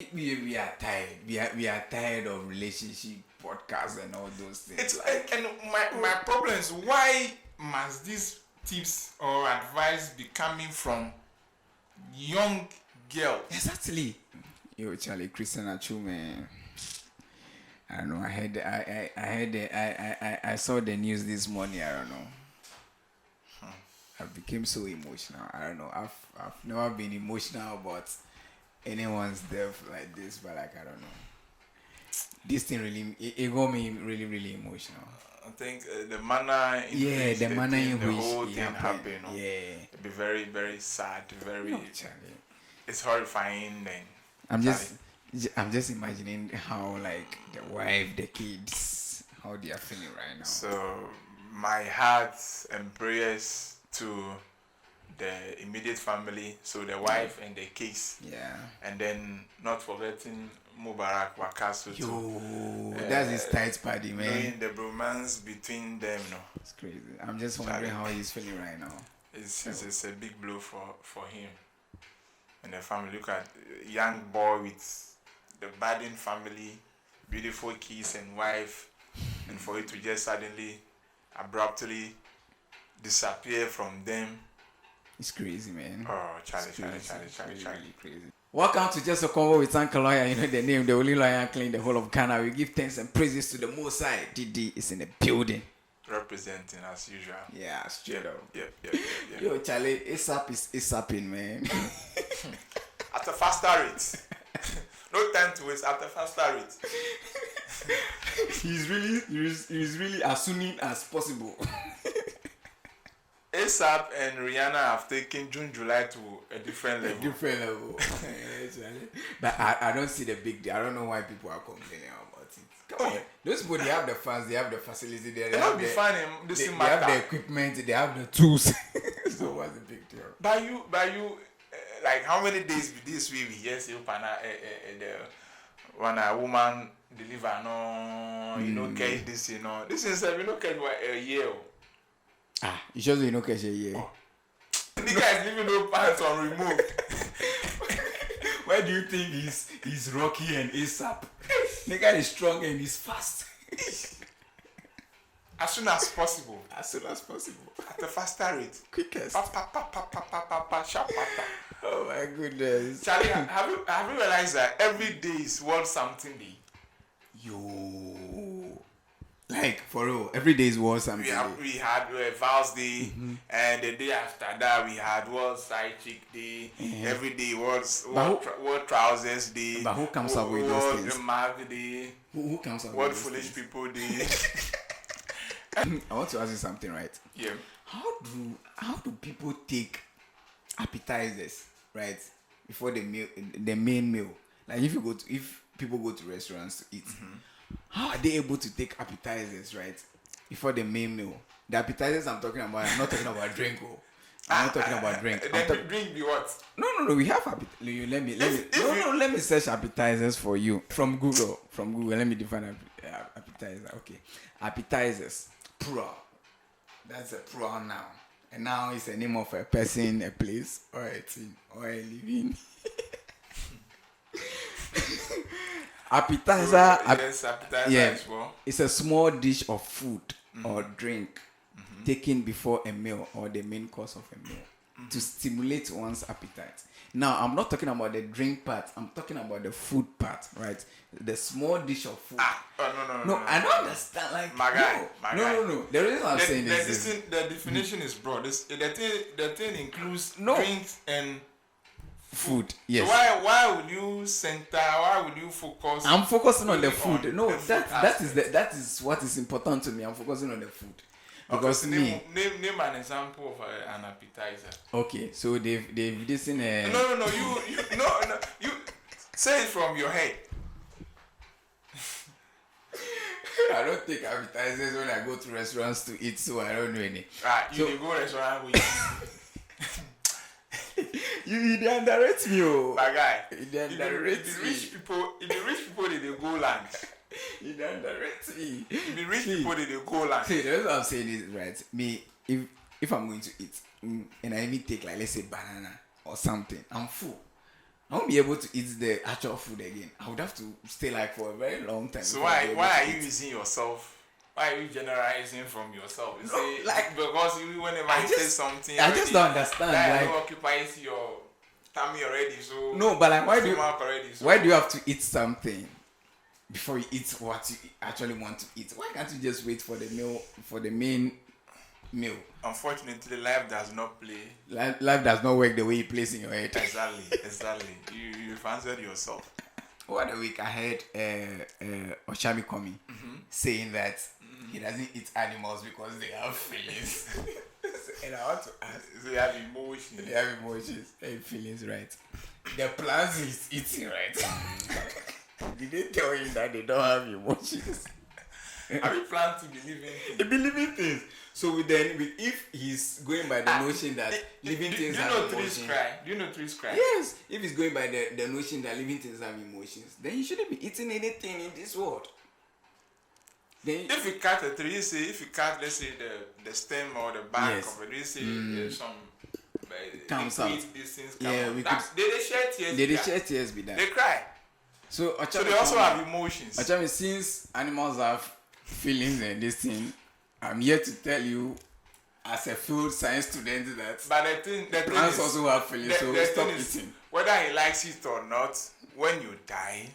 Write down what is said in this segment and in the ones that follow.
We are tired. We are tired of relationship podcasts and all those things. It's and my problem is, why must these tips or advice be coming from young girls? Exactly. Yo, Charlie, Christian Atsu, man. I don't know. I saw the news this morning. I don't know. I became so emotional. I don't know. I've never been emotional about anyone's death like this, but like I don't know. This thing really it got me really emotional. I think the manner in which the manner in the which whole it thing happened, it'd be very sad, very. Charlie. It's horrifying. Then I'm just imagining how like the wife, the kids, how they are feeling right now. So my heart and prayers to the immediate family, so the wife and the kids. Yeah. And then not forgetting Mubarak Wakasu too. Yo, that's his tight party, man. Knowing the bromance between them, It's crazy. I'm just wondering how he's feeling right now. It's a big blow for him and the family. Look at young boy with the Biden family, beautiful kids and wife, and for it to just suddenly, abruptly disappear from them. It's crazy, man. Oh, Charlie. Really crazy. Welcome to Just a Convo with Uncle Lawyer. You know the name, the only lawyer clean the whole of Ghana. We give thanks and praises to the Most High. DD is in the building. Representing as usual. Yeah, straight up. Yep. Yo, Charlie, ASAP is ASAPing, man. At a faster rate. No time to waste. At a faster rate. He's really as soon as possible. ASAP and Rihanna have taken June, July to a different level. But I don't see the big deal. I don't know why people are complaining about it. Come on. Those people, they have the funds, they have the facility there. They have the equipment, they have the tools. So what's the big deal? By you, like how many days be this we yes, you pana when a woman deliver catch this, This is catch a year. You sure you know catch a year? The guy is leaving no pants on remove. Why do you think he's Rocky and ASAP? The guy is strong and he's fast. As soon as possible. As soon as possible. At a faster rate. Quickest. Sharp. Oh my goodness. Charlie, have you realized that every day is World Something Day? Yo. Like for real, every day is World Something Day. We had Val's Day, and the day after that we had World Side Chick Day. Every day World Trousers Day. But who comes up with those things? World Mag Day. Who comes up World with those Foolish things? People Day. I want to ask you something, right? Yeah. How do people take appetizers, right, before the main meal? Like if people go to restaurants to eat. How are they able to take appetizers, right, before the main meal? The appetizers I'm talking about, I'm not talking about drink. I'm not talking about drink. Drink be what? No. We have let me search appetizers for you from Google. Let me define appetizer. Okay, appetizers. Plural. That's a plural noun. And now it's the name of a person, a place, or a thing, or a living. Appetizer. Yes, appetizer. It's a small dish of food or drink taken before a meal or the main course of a meal to stimulate one's appetite. Now, I'm not talking about the drink part. I'm talking about the food part, right? The small dish of food. No, I don't understand. Like, my guy. No. The reason I'm saying this is the definition is broad. The thing includes drinks and food. Yes. So why would you focus? I'm focusing on the food. No, that is what is important to me. I'm focusing on the food. Because name an example of an appetizer. Okay, so they've this in a. No. You say it from your head. I don't take appetizers when I go to restaurants to eat, so I don't know any. You go restaurant with you underrate me, my guy. The rich people, they go lunch. You underrate me. The rich people, they go lunch. See, that's what I'm saying is right. Me, if I'm going to eat, and I even take like let's say banana or something, I'm full. I won't be able to eat the actual food again. I would have to stay like for a very long time. So before I'll be able why to are you eat. using yourself? Why are you generalizing from yourself? You No, say like, because whenever I you just- say something, I just don't understand, that like- occupies your tummy already. So No, but like, why do you stomach already, so why do you have to eat something before you eat what you actually want to eat? Why can't you just wait for the meal, for the main meal? Unfortunately, life does not play. Life does not work the way it plays in your head. Exactly. You've answered yourself. Over the week, I heard Okyeame Kwame saying that he doesn't eat animals because they have feelings. And I want to ask, They have emotions. they have emotions and feelings, right? The plants he's eating, right? Did they tell him that they don't have emotions? Have you planned to believe in? They believe in things. So if he's going by the notion that living things do you have know emotions. trees cry? Do you know trees cry? Yes, if he's going by the notion that living things have emotions, then he shouldn't be eating anything in this world. Then If you cut a tree, let's say the stem or the bark Yes. of it, you say there's some Comes liquid, out. these things come Yeah, out. we They shed tears. they yeah. shed tears be that. They cry. So So they also have emotions. Okyeame, since animals have feelings and this thing, I'm here to tell you, as a field science student, that But the thing plants is, also have feelings. So the stop thing is, eating. whether he likes it or not, when you die,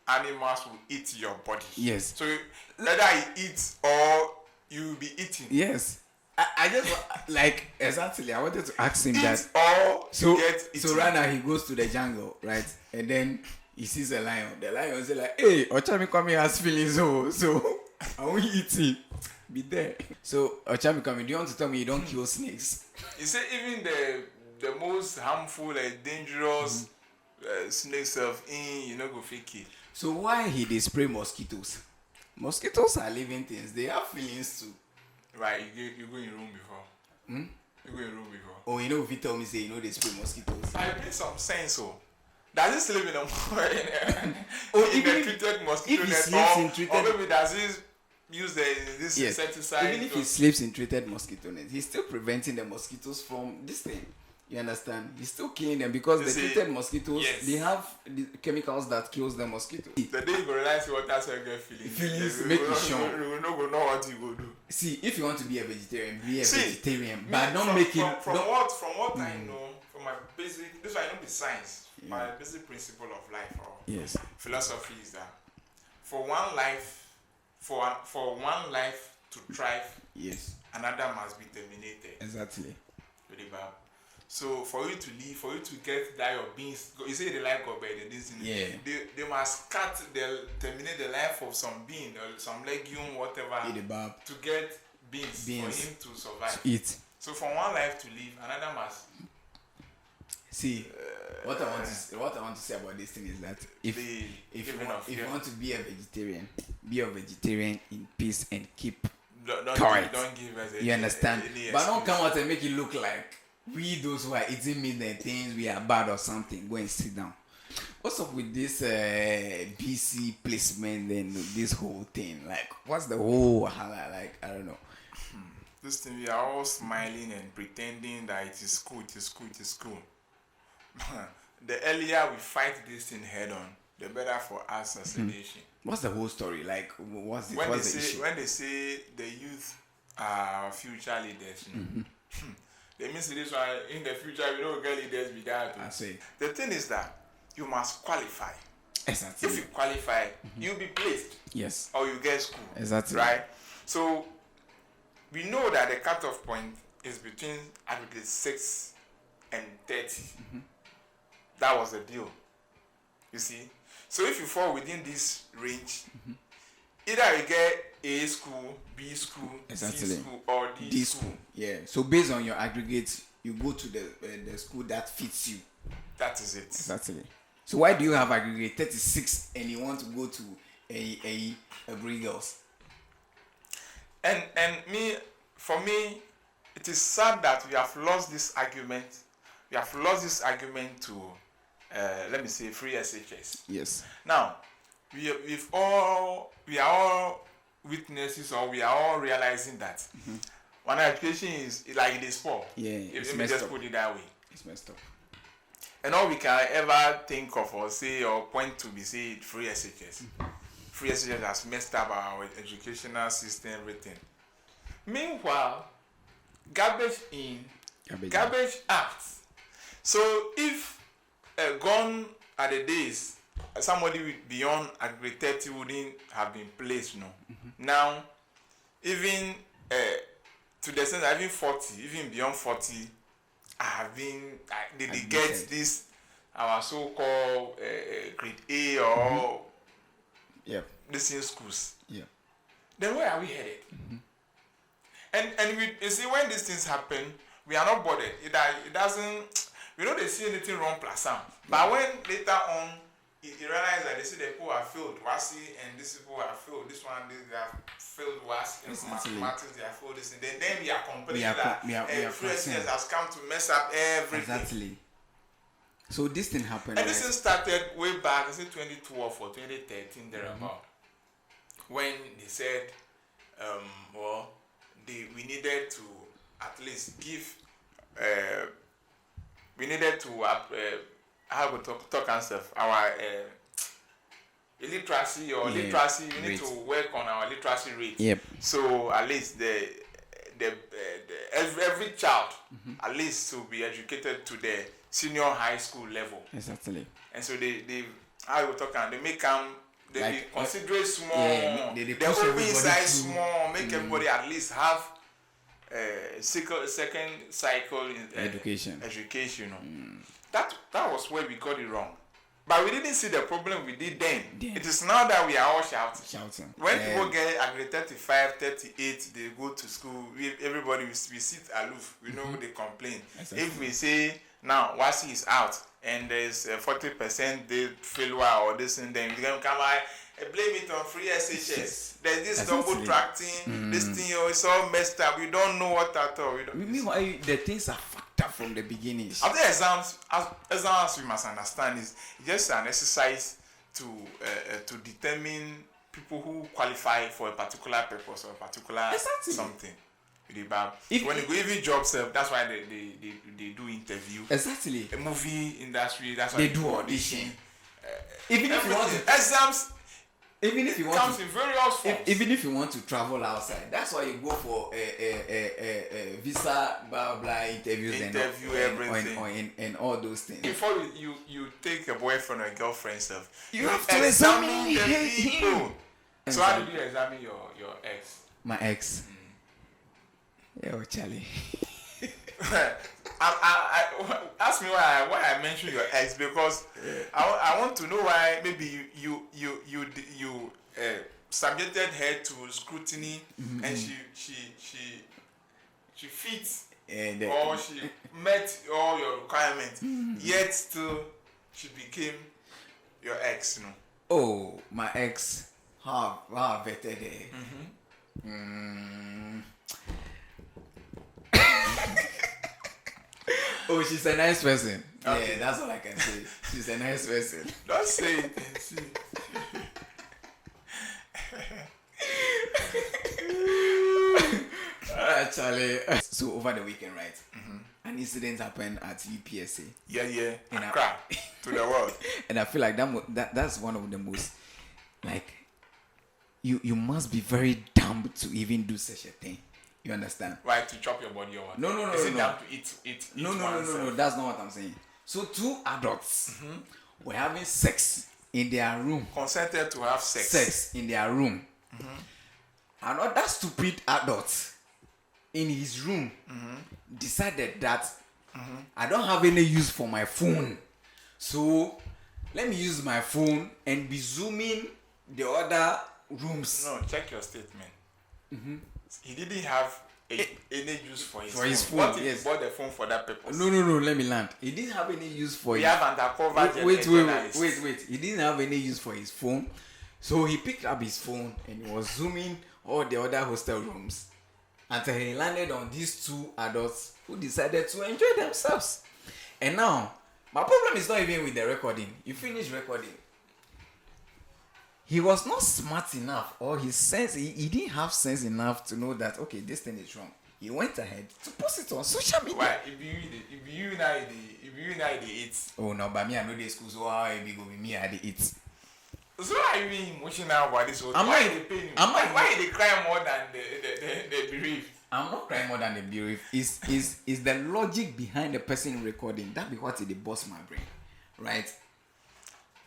animals will eat your body. Yes. So whether he eats or you will be eating. Yes. I just like exactly. I wanted to ask him that. Eat or get eaten. So right now he goes to the jungle, right? And then he sees a lion. The lion say like, "Hey, Okyeame Kwame has feelings, so I won't eat him." Be there. So Okyeame Kwame, do you want to tell me you don't kill snakes? You say even the most harmful and dangerous snakes of you know go fake it. So why he dey spray mosquitoes? Mosquitoes are living things. They have feelings too. Right, you go in room before. You go in room before. Oh, you know if you tell me say you know they spray mosquitoes. I make some sense so. Does it sleep in a Oh, in even the if- treated mosquito if he net sleeps or, in treated- or maybe does it use this Yes. insecticide? Even if he sleeps in treated mosquito net, he's still preventing the mosquitoes from this thing. You understand? He's still killing them because You the see, treated mosquitoes, yes. they have the chemicals that kills the mosquito. The day you go realize what that's your get feelings. Feelings you make go you know- sure. You will not go know what you go do. See, if you want to be a vegetarian, be a See, vegetarian, Me, but don't from, make it. from don't- what I know, from my basic, this is why I know the science. Yeah. My basic principle of life or Yes. philosophy is that for one life to thrive, Yes. another must be terminated. Exactly. With the Bible. So for you to live, for you to get that your beings, you say they like God, but they didn't. Yeah. They must terminate the life of some being or some legume, whatever, Eat the barb. to get beings for Beings. him to survive. Eat. So from one life to live, another must. See, what I want to say about this thing is that if you want to be a vegetarian in peace and keep quiet. Don't give us You understand? But don't excuse. come out and make it look like we those who are eating meat and things we are bad or something. Go and sit down. What's up with this BC placement and this whole thing? Like, what's the whole like? I don't know. This thing, we are all smiling and pretending that it is cool, it is cool, it is cool. The earlier we fight this thing head on, the better for us as a nation. What's the whole story? Like, what's the issue? When they say the youth are future leaders, they mean this one in the future we don't get leaders with that. I say. The thing is that you must qualify. Exactly. If you qualify, you'll be placed Yes. or you get school. Exactly. Right? So we know that the cutoff point is between aggregate 6 and 30. That was the deal. You see? So if you fall within this range, either you get A school, B school, Exactly. C school, or D school. Yeah. So based on your aggregates, you go to the school that fits you. That is it. Exactly. So why do you have aggregate 36 and you want to go to a Green Girls? And for me, it is sad that we have lost this argument. We have lost this argument to, let me say, free SHS. Yes. Now, we are all witnesses, or we are all realizing that one education is like it is poor. Yeah. If It's let me messed just up. put it that way. It's messed up. And all we can ever think of or say or point to be say free SHS. Free SHS has messed up our educational system, everything. Meanwhile, garbage in, garbage out. So if gone are the days, somebody beyond agri 30 wouldn't have been placed, no. Now, even to the extent that even 40, even beyond 40, have been they get this our so-called grade A or this in schools. Then where are we headed? And we you see when these things happen, we are not bothered. It doesn't. We don't see anything wrong plus some. But when later on you realize that they see the people are failed WASI and these people are failed. This one they have failed WASI and mathematics they have failed this. And then we are complaining that free SHS has come to mess up everything. Exactly. So this thing happened. And this thing started way back, I think 2012 or 2013 thereabout, when they said, we needed to at least give, we needed to how we talk and stuff, our illiteracy or literacy. We need to work on our literacy rate. So at least the every child at least to be educated to the senior high school level. Exactly. And so they how we talk and they make them they like, consider it small. They push open size small, make everybody at least have second cycle in education. That was where we got it wrong. But we didn't see the problem we did then. It is now that we are all shouting. When people get agri 35, 38, they go to school, everybody we sit aloof. We know they complain. Exactly. If we say now WASI is out and there's 40% they failure or this and then they come blame it on free SHS. There's this double tracking, this thing it's all messed up. We don't know what at all. Meanwhile, the things are fucked up from the beginning. After exams, we must understand is just an exercise to determine people who qualify for a particular purpose or a particular something. When you go even job self, that's why they do interview. Exactly. A movie industry, that's why they do audition. Even if you want to exams. Even if you want comes to, in various forms. Even if you want to travel outside, that's why you go for a visa, blah blah interviews and all those things. Before you take a boyfriend or a girlfriend stuff, you have to examine the people. So how did you examine your ex? My ex. Yo, Charlie. Ask me why I mentioned your ex because I want to know why maybe you subjected her to scrutiny and she fits or she met all your requirements yet still she became your ex, Oh, my ex, how I vetted her. Oh, she's a nice person. Okay. Yeah, that's all I can say. She's a nice person. Don't say it. See. Charlie. So over the weekend, right? An incident happened at UPSA. Yeah. In Accra to the world. And I feel like that's one of the most like you must be very dumb to even do such a thing. You understand? Why to chop your body or what? No. Is it down to eat? No. That's not what I'm saying. So 2 adults were having sex in their room. Consented to have sex. Sex in their room. Another stupid adult in his room decided that I don't have any use for my phone, so let me use my phone and be zooming the other rooms. No, check your statement. He didn't have any use for his phone. What if he bought the phone for that purpose? No, let me land. He didn't have any use for we have undercover wait. He didn't have any use for his phone. So he picked up his phone and he was zooming all the other hostel rooms until he landed on these 2 adults who decided to enjoy themselves. And now, my problem is not even with the recording. You finish recording. He was not smart enough, or his sense, he didn't have sense enough to know that, okay, this thing is wrong. he went ahead to post it on social media. Why? If you now the eat. Oh no, but me I know the school, so how it go with me I the eat. So are you being emotional about this whole thing? I'm Why not- they pain you? I'm not- Why they cry more than the bereaved? I'm not crying more than the bereaved. Is the logic behind the person recording that be what it bust my brain, right?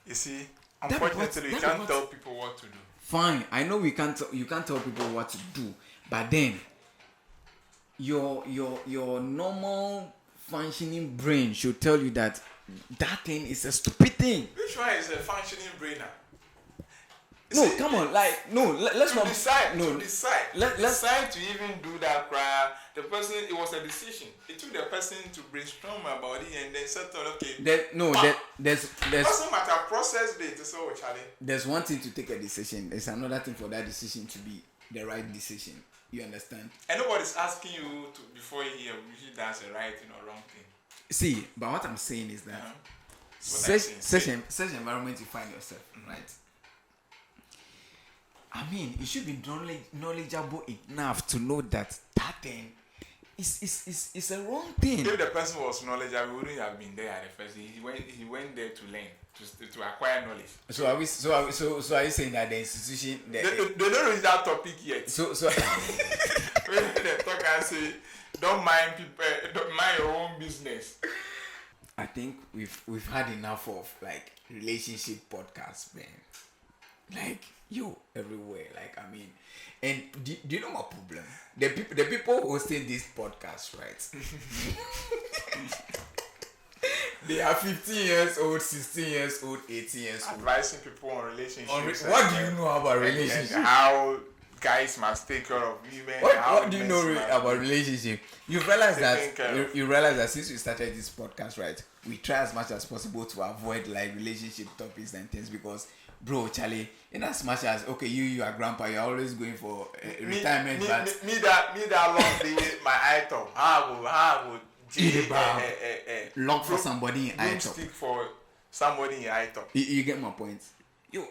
You see, That be unfortunately, you what- can't tell people what to do. Fine, I know you can't tell people what to do, but then your normal functioning brain should tell you that thing is a stupid thing. Which one is a functioning brainer? No, come on, like no, let's not decide. no. To decide. Let's decide to even do that cry. The person, it was a decision. It took the person to brainstorm about it and then settle. Okay. There's Doesn't matter. Process it. So Charlie. there's one thing to take a decision. There's another thing for that decision to be the right decision. You understand? And nobody's asking you to before he does a right or wrong thing. See, but what I'm saying is that What I'm saying. such environment you find yourself, right? I mean, you should be knowledgeable enough to know that thing is a wrong thing. If the person was knowledgeable, he wouldn't have been there at the first. He went there to learn, to acquire knowledge. So are you saying that the institution They don't reach that topic yet. so When they talk and say, don't mind people, don't mind your own business. I think we've had enough of like relationship podcasts, man. Like you everywhere. Like I mean, and do you know my problem? The people hosting this podcast, right? They are 15 years old, 16 years old, 18 years old. Advising people on relationships. What do you know about relationships? And how guys must take care of women. What do you know about relationship? You realize Taking you realize that since we started this podcast, right? We try as much as possible to avoid like relationship topics and things because, bro, Charlie, in as much as okay, you are grandpa, you're always going for retirement, but me that long day my item. How would lock for somebody in item. stick for somebody in item. You get my point.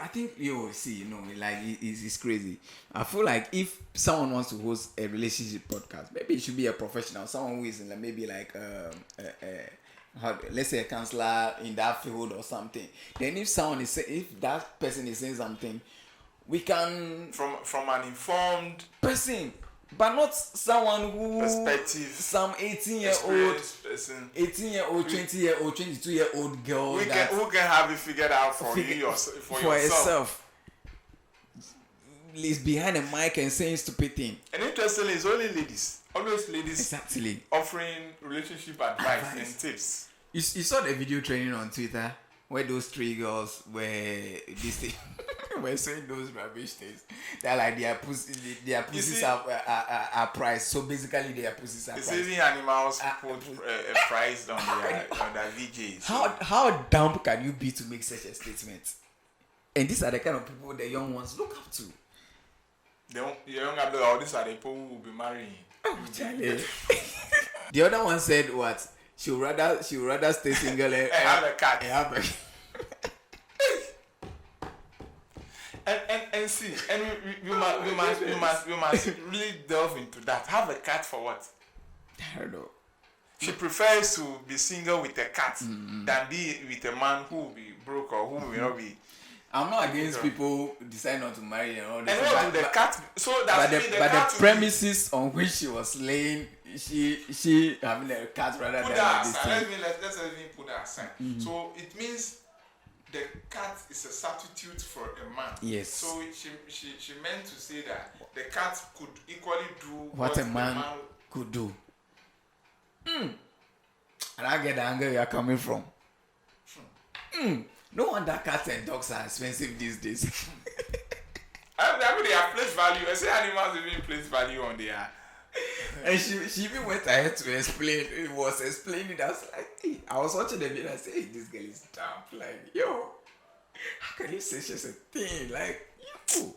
I think like it's crazy. I feel like if someone wants to host a relationship podcast, maybe it should be a professional, someone who is in like maybe like let's say a counselor in that field or something. Then if that person is saying something, we can from an informed person, but not someone who perspective, some 18-year-old person, 18-year-old, 20-year-old, 22-year-old girl who can have it figured out for yourself. Is behind a mic and saying stupid thing. And interestingly, it's only ladies. Always ladies Exactly. offering relationship advice and tips. You saw the video training on Twitter where those three girls were saying those rubbish things. They're like their pussies are priced. So basically their pussies are priced. It's even animals put a price on their VJs. How dumb can you be to make such a statement? And these are the kind of people the young ones look up to. The younger blood, these are the people who will be marrying. Oh, Charlie. The other one said what? She would rather stay single and have a cat. And see, and we must really delve into that. Have a cat for what? I don't know. She prefers to be single with a cat than be with a man who will be broke or who will not be. I'm not against people decide not to marry and all this. And the cat, so that's but the premises on which she was laying, she having a cat rather than this thing. Let's even put that aside. So it means the cat is a substitute for a man. Yes. So she meant to say that the cat could equally do what a man could do. And I get the angle you are coming from. No wonder cats and dogs are expensive these days. I mean, they are place value. I say animals even place value on their. And she even went ahead to explain. It was explaining that. I was like, hey, I was watching the video. I said, hey, this girl is dumb. Like, yo, how can you say she's a thing? Like, yo.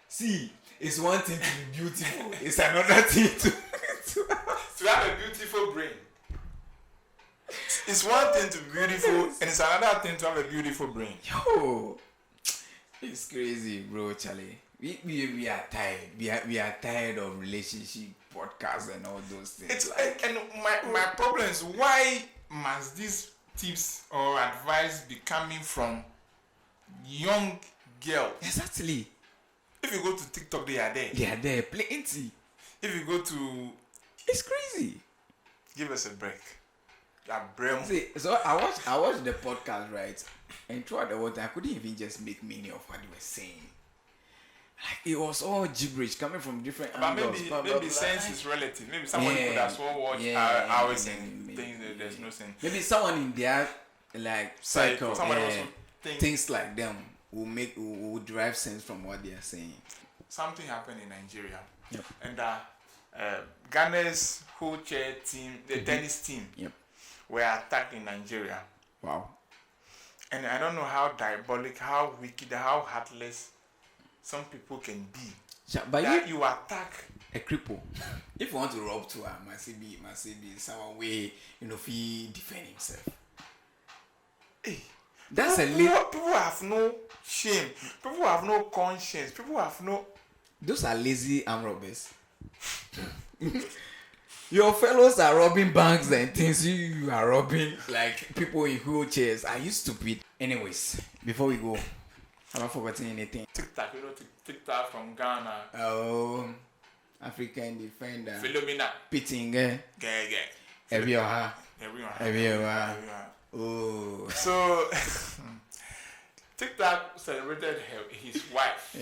See, it's one thing to be beautiful. It's another thing to have a beautiful brain. It's one thing to be beautiful, and it's another thing to have a beautiful brain. Yo, it's crazy, bro, Charlie. We are tired. We are tired of relationship podcasts and all those things. It's and my problem is, why must these tips or advice be coming from young girls? Exactly. If you go to TikTok, they are there. They are there plenty. If you go to, It's crazy. give us a break. That brain. See, so I watched the podcast, right? And throughout the whole time, I couldn't even just make meaning of what they were saying. Like, it was all gibberish coming from different But angles. maybe sense is relative. Maybe somebody could as well watch hours and things that there's no sense. Maybe someone in their like cycle, Someone also things like them will derive sense from what they are saying. Something happened in Nigeria, Yep. and Ghana's whole chair team, the tennis team, Yep. were attacked in Nigeria. Wow. And I don't know how diabolic, how wicked, how heartless some people can be. But That you attack a cripple. If you want to rob to her, must be someone way he defend himself. Hey, That's a people, little. people have no shame. People have no conscience. People have no. Those are lazy arm robbers. Your fellows are robbing banks and things. You are robbing like people in wheelchairs. Are you stupid? Anyways, before we go, have I forgotten anything? TikTok, TikTok from Ghana. Oh, African defender. Philomena. Pitting, Gang. Everyone. Everyone. Oh. So, TikTok celebrated his wife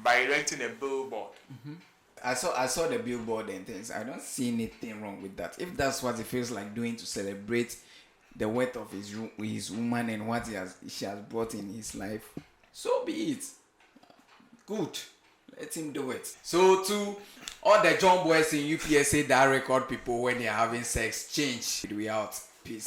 by erecting a billboard. Mm-hmm. I saw the billboard and things. I don't see anything wrong with that. If that's what it feels like doing to celebrate the worth of his woman and what she has brought in his life, so be it. Good. Let him do it. So to all the John boys in UPSA that record people when they are having sex, change. We out.